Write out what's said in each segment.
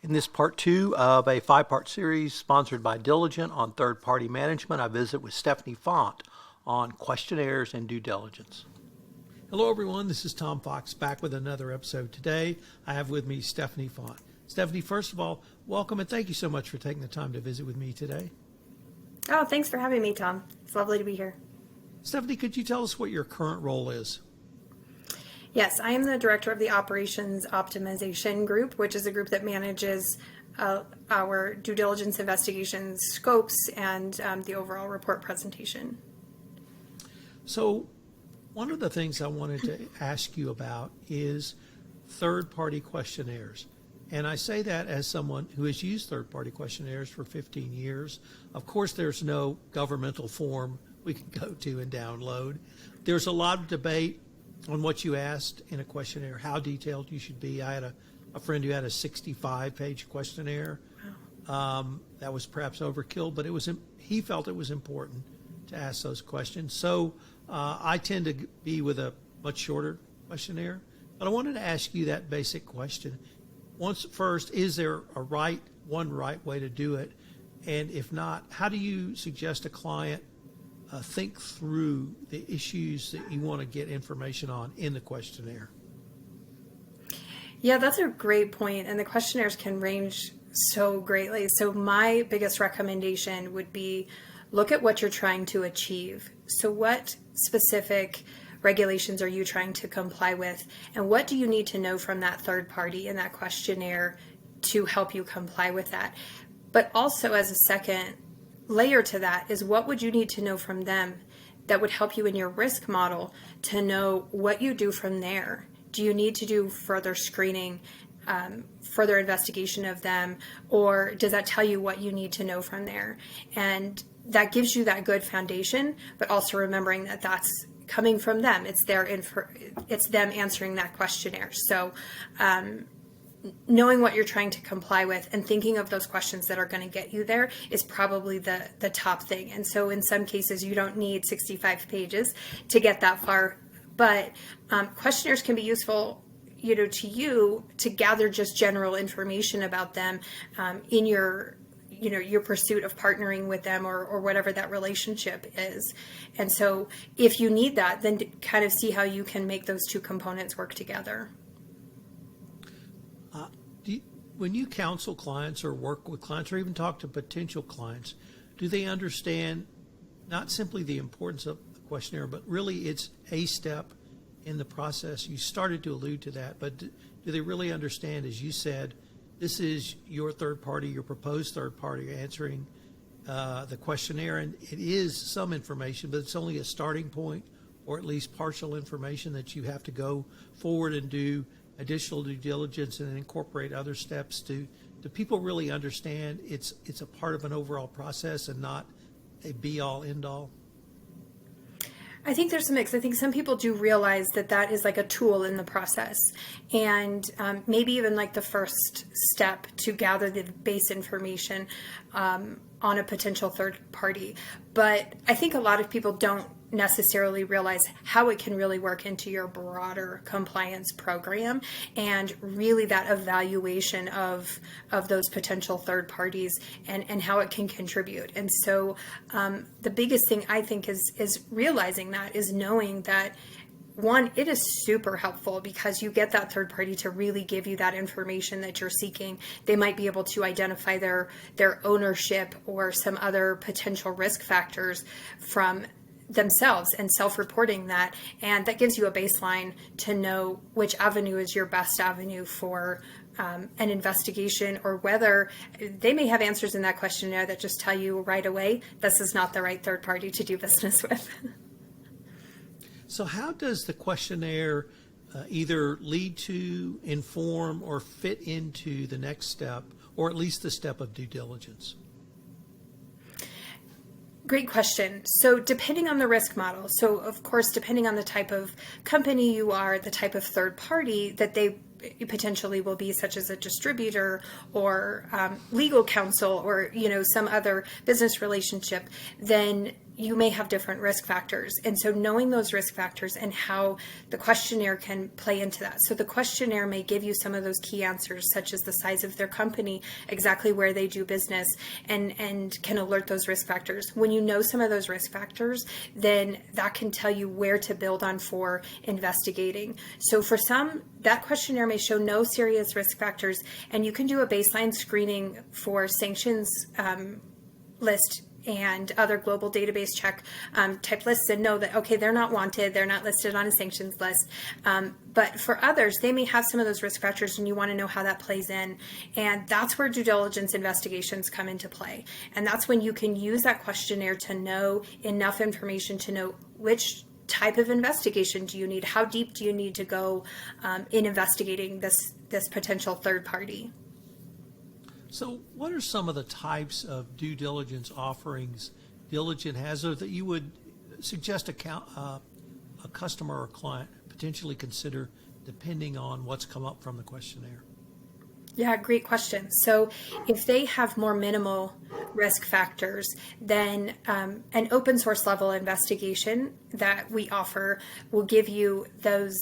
In this part two of a five-part series sponsored by Diligent on third-party management, I visit with Stephanie Font on questionnaires and due diligence. Hello, everyone. This is Tom Fox back with another episode. Today, I have with me Stephanie Font. Stephanie, first of all, welcome and thank you so much for taking the time to visit with me today. Oh, thanks for having me, Tom. It's lovely to be here. Stephanie, could you tell us what your current role is? Yes, I am the director of the Operations Optimization Group, which is a group that manages our due diligence investigations scopes and the overall report presentation. So one of the things I wanted to ask you about is third-party questionnaires. And I say that as someone who has used third-party questionnaires for 15 years. Of course, there's no governmental form we can go to and download. There's a lot of debate on what you asked in a questionnaire, how detailed you should be. I had a friend who had a 65-page questionnaire. That was perhaps overkill, but he felt it was important to ask those questions. So I tend to be with a much shorter questionnaire. But I wanted to ask you that basic question. First, is there one right way to do it? And if not, how do you suggest a client think through the issues that you want to get information on in the questionnaire? Yeah, that's a great point, and the questionnaires can range so greatly. So my biggest recommendation would be look at what you're trying to achieve. So what specific regulations are you trying to comply with, and what do you need to know from that third party in that questionnaire to help you comply with that? But also, as a second layer to that, is what would you need to know from them that would help you in your risk model to know what you do from there? Do you need to do further screening, further investigation of them, or does that tell you what you need to know from there? And that gives you that good foundation, but also remembering that that's coming from them. It's them answering that questionnaire. So knowing what you're trying to comply with and thinking of those questions that are going to get you there is probably the top thing. And so in some cases, you don't need 65 pages to get that far, but questionnaires can be useful to you to gather just general information about them in your pursuit of partnering with them or whatever that relationship is. And so if you need that, then kind of see how you can make those two components work together. When you counsel clients or work with clients or even talk to potential clients, do they understand not simply the importance of the questionnaire, but really it's a step in the process? You started to allude to that, but do they really understand, as you said, this is your third party, your proposed third party answering the questionnaire, and it is some information, but it's only a starting point or at least partial information that you have to go forward and do additional due diligence and then incorporate other steps. Do people really understand it's a part of an overall process and not a be-all, end-all? I think there's a mix. I think some people do realize that is like a tool in the process, and maybe even like the first step to gather the base information on a potential third party. But I think a lot of people don't necessarily realize how it can really work into your broader compliance program and really that evaluation of those potential third parties and how it can contribute. And so the biggest thing I think is realizing that, is knowing that, one, it is super helpful because you get that third party to really give you that information that you're seeking. They might be able to identify their ownership or some other potential risk factors from themselves and self-reporting that, and that gives you a baseline to know which avenue is your best avenue for an investigation, or whether they may have answers in that questionnaire that just tell you right away this is not the right third party to do business with. So how does the questionnaire either lead to, inform, or fit into the next step, or at least the step of due diligence? Great question. So depending on the risk model, so of course, depending on the type of company you are, the type of third party that they potentially will be, such as a distributor or legal counsel or some other business relationship, then you may have different risk factors. And so knowing those risk factors and how the questionnaire can play into that. So the questionnaire may give you some of those key answers, such as the size of their company, exactly where they do business, and can alert those risk factors. When you know some of those risk factors, then that can tell you where to build on for investigating. So for some, that questionnaire may show no serious risk factors, and you can do a baseline screening for sanctions list and other global database check type lists and know that, okay, they're not wanted, they're not listed on a sanctions list. But for others, they may have some of those risk factors and you want to know how that plays in. And that's where due diligence investigations come into play. And that's when you can use that questionnaire to know enough information to know which type of investigation do you need, how deep do you need to go in investigating this potential third party. So what are some of the types of due diligence offerings Diligent has, or that you would suggest a customer or client potentially consider depending on what's come up from the questionnaire? Yeah, great question. So if they have more minimal risk factors, then an open source level investigation that we offer will give you those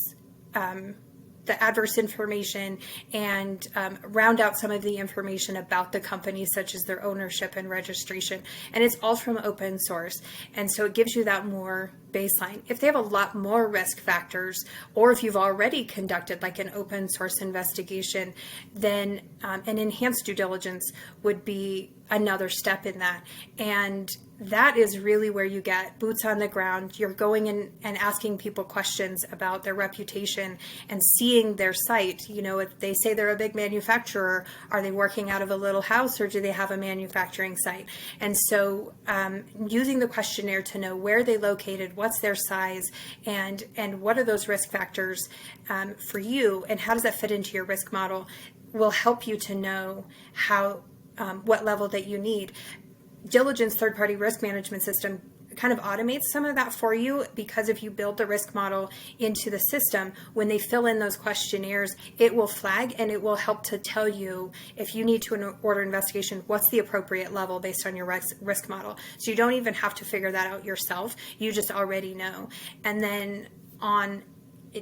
the adverse information and round out some of the information about the company, such as their ownership and registration. And it's all from open source. And so it gives you that more baseline. If they have a lot more risk factors, or if you've already conducted like an open source investigation, then an enhanced due diligence would be another step in that. And that is really where you get boots on the ground. You're going in and asking people questions about their reputation and seeing their site. You know, if they say they're a big manufacturer, are they working out of a little house or do they have a manufacturing site? And so using the questionnaire to know where they located, what's their size, and what are those risk factors for you, and how does that fit into your risk model, will help you to know how what level that you need. Diligence third-party risk management system kind of automates some of that for you, because if you build the risk model into the system, when they fill in those questionnaires, it will flag and it will help to tell you if you need to order investigation, what's the appropriate level based on your risk model. So you don't even have to figure that out yourself. You just already know. And then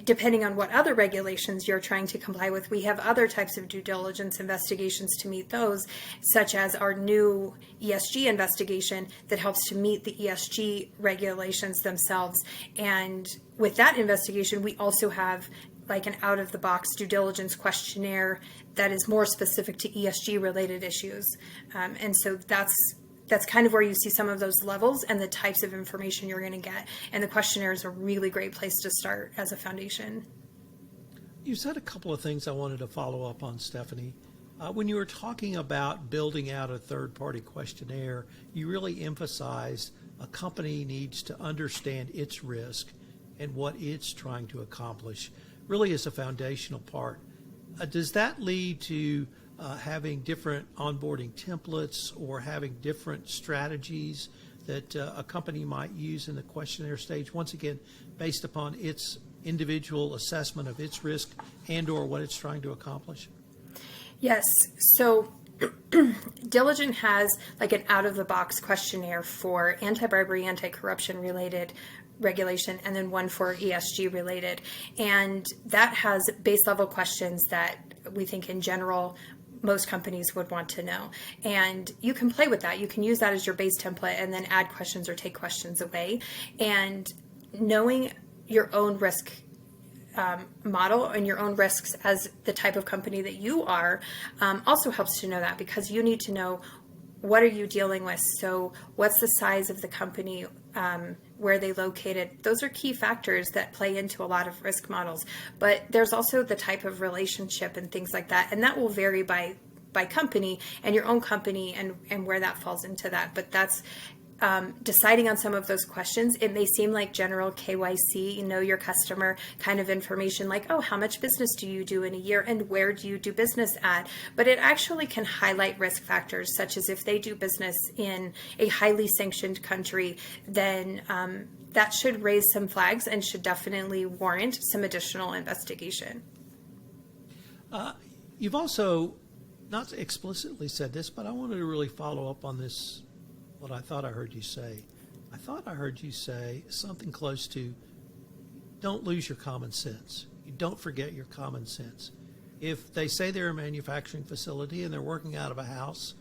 depending on what other regulations you're trying to comply with, we have other types of due diligence investigations to meet those, such as our new ESG investigation that helps to meet the ESG regulations themselves. And with that investigation, we also have like an out-of-the-box due diligence questionnaire that is more specific to ESG related issues. And so that's kind of where you see some of those levels and the types of information you're going to get. And the questionnaire is a really great place to start as a foundation. You said a couple of things I wanted to follow up on, Stephanie. When you were talking about building out a third-party questionnaire, you really emphasized a company needs to understand its risk and what it's trying to accomplish, really as a foundational part. Does that lead to having different onboarding templates or having different strategies that a company might use in the questionnaire stage, once again, based upon its individual assessment of its risk and or what it's trying to accomplish? Yes. So Diligent has like an out-of-the-box questionnaire for anti-bribery, anti-corruption related regulation, and then one for ESG related. And that has base level questions that we think in general most companies would want to know. And you can play with that. You can use that as your base template and then add questions or take questions away. And knowing your own risk model and your own risks as the type of company that you are also helps to know that, because you need to know what are you dealing with. So what's the size of the company, where are they located? Those are key factors that play into a lot of risk models. But there's also the type of relationship and things like that. And that will vary by company and your own company and where that falls into that. But that's deciding on some of those questions. It may seem like general KYC, know your customer kind of information, like, oh, how much business do you do in a year and where do you do business at? But it actually can highlight risk factors, such as if they do business in a highly sanctioned country, then that should raise some flags and should definitely warrant some additional investigation. You've also not explicitly said this, but I wanted to really follow up on this, what I thought I heard you say. I thought I heard you say something close to don't lose your common sense. You don't forget your common sense. If they say they're a manufacturing facility and they're working out of a house,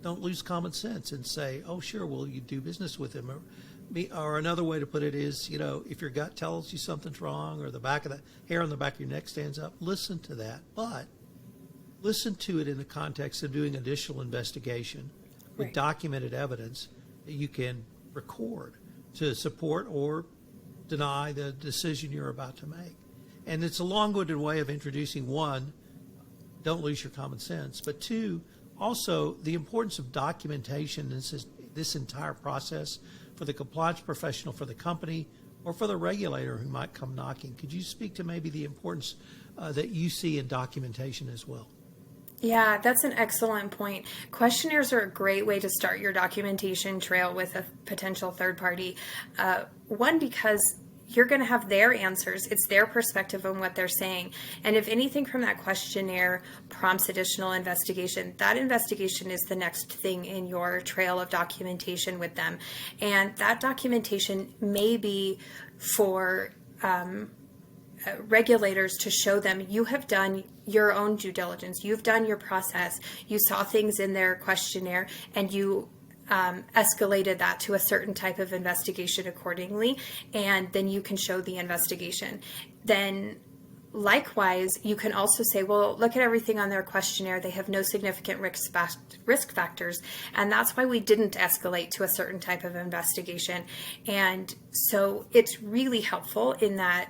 don't lose common sense and say, oh, sure, will you do business with them? Or another way to put it is, if your gut tells you something's wrong or the back of the hair on the back of your neck stands up, listen to that. But listen to it in the context of doing additional investigation with documented evidence that you can record to support or deny the decision you're about to make. And it's a long-winded way of introducing, one, don't lose your common sense, but two, also the importance of documentation in this entire process for the compliance professional, for the company, or for the regulator who might come knocking. Could you speak to maybe the importance that you see in documentation as well? Yeah, that's an excellent point. Questionnaires are a great way to start your documentation trail with a potential third party. One, because you're going to have their answers. It's their perspective on what they're saying. And if anything from that questionnaire prompts additional investigation, that investigation is the next thing in your trail of documentation with them. And that documentation may be for regulators to show them you have done your own due diligence, you've done your process, you saw things in their questionnaire, and you escalated that to a certain type of investigation accordingly, and then you can show the investigation. Then likewise, you can also say, well, look at everything on their questionnaire. They have no significant risk factors, and that's why we didn't escalate to a certain type of investigation. And so it's really helpful in that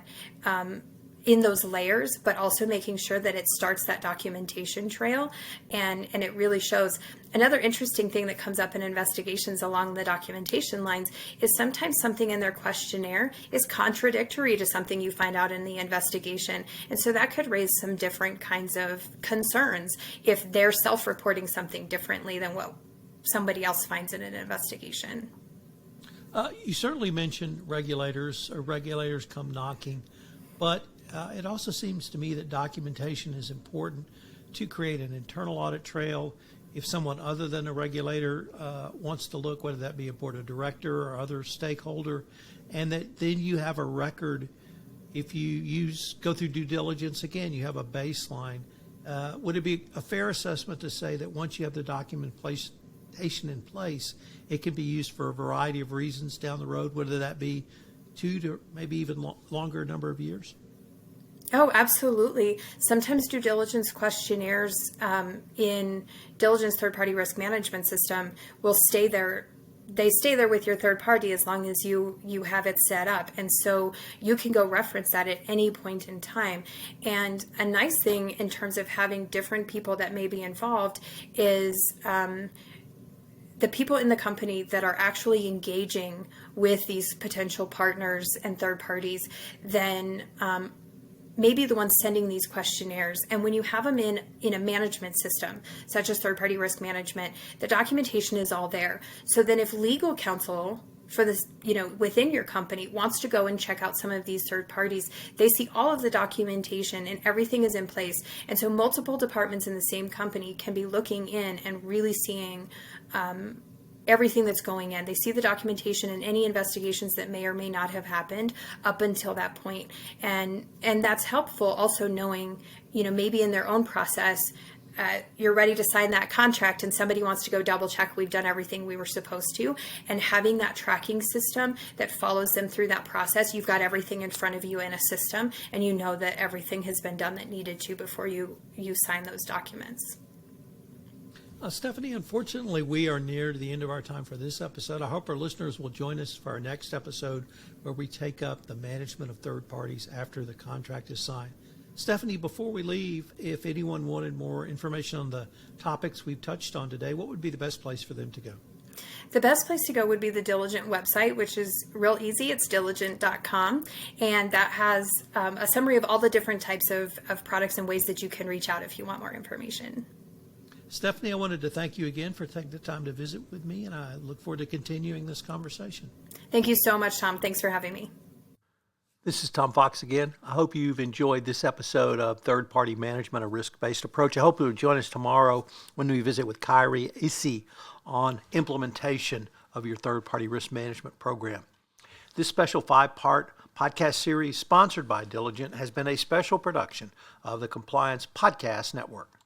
in those layers, but also making sure that it starts that documentation trail and it really shows. Another interesting thing that comes up in investigations along the documentation lines is sometimes something in their questionnaire is contradictory to something you find out in the investigation. And so that could raise some different kinds of concerns if they're self-reporting something differently than what somebody else finds in an investigation. You certainly mentioned regulators come knocking, but it also seems to me that documentation is important to create an internal audit trail. If someone other than a regulator wants to look, whether that be a board of director or other stakeholder, and that then you have a record. If you go through due diligence again, you have a baseline. Would it be a fair assessment to say that once you have the documentation in place, it can be used for a variety of reasons down the road, whether that be 2 to maybe even longer number of years? Oh, absolutely. Sometimes due diligence questionnaires in diligence third-party risk management system will stay there. They stay there with your third party as long as you have it set up. And so you can go reference that at any point in time. And a nice thing in terms of having different people that may be involved is the people in the company that are actually engaging with these potential partners and third parties, then maybe the ones sending these questionnaires. And when you have them in a management system, such as third-party risk management, the documentation is all there. So then if legal counsel for this, within your company wants to go and check out some of these third parties, they see all of the documentation and everything is in place. And so multiple departments in the same company can be looking in and really seeing everything that's going in. They see the documentation and any investigations that may or may not have happened up until that point. And that's helpful also knowing, maybe in their own process, you're ready to sign that contract and somebody wants to go double check we've done everything we were supposed to, and having that tracking system that follows them through that process. You've got everything in front of you in a system and you know that everything has been done that needed to before you sign those documents. Stephanie, unfortunately, we are near to the end of our time for this episode. I hope our listeners will join us for our next episode where we take up the management of third parties after the contract is signed. Stephanie, before we leave, if anyone wanted more information on the topics we've touched on today, what would be the best place for them to go? The best place to go would be the Diligent website, which is real easy. It's diligent.com, and that has a summary of all the different types of products and ways that you can reach out if you want more information. Stephanie, I wanted to thank you again for taking the time to visit with me, and I look forward to continuing this conversation. Thank you so much, Tom. Thanks for having me. This is Tom Fox again. I hope you've enjoyed this episode of Third-Party Management, a Risk-Based Approach. I hope you'll join us tomorrow when we visit with Kyrie Isi on implementation of your third-party risk management program. This special 5-part podcast series, sponsored by Diligent, has been a special production of the Compliance Podcast Network.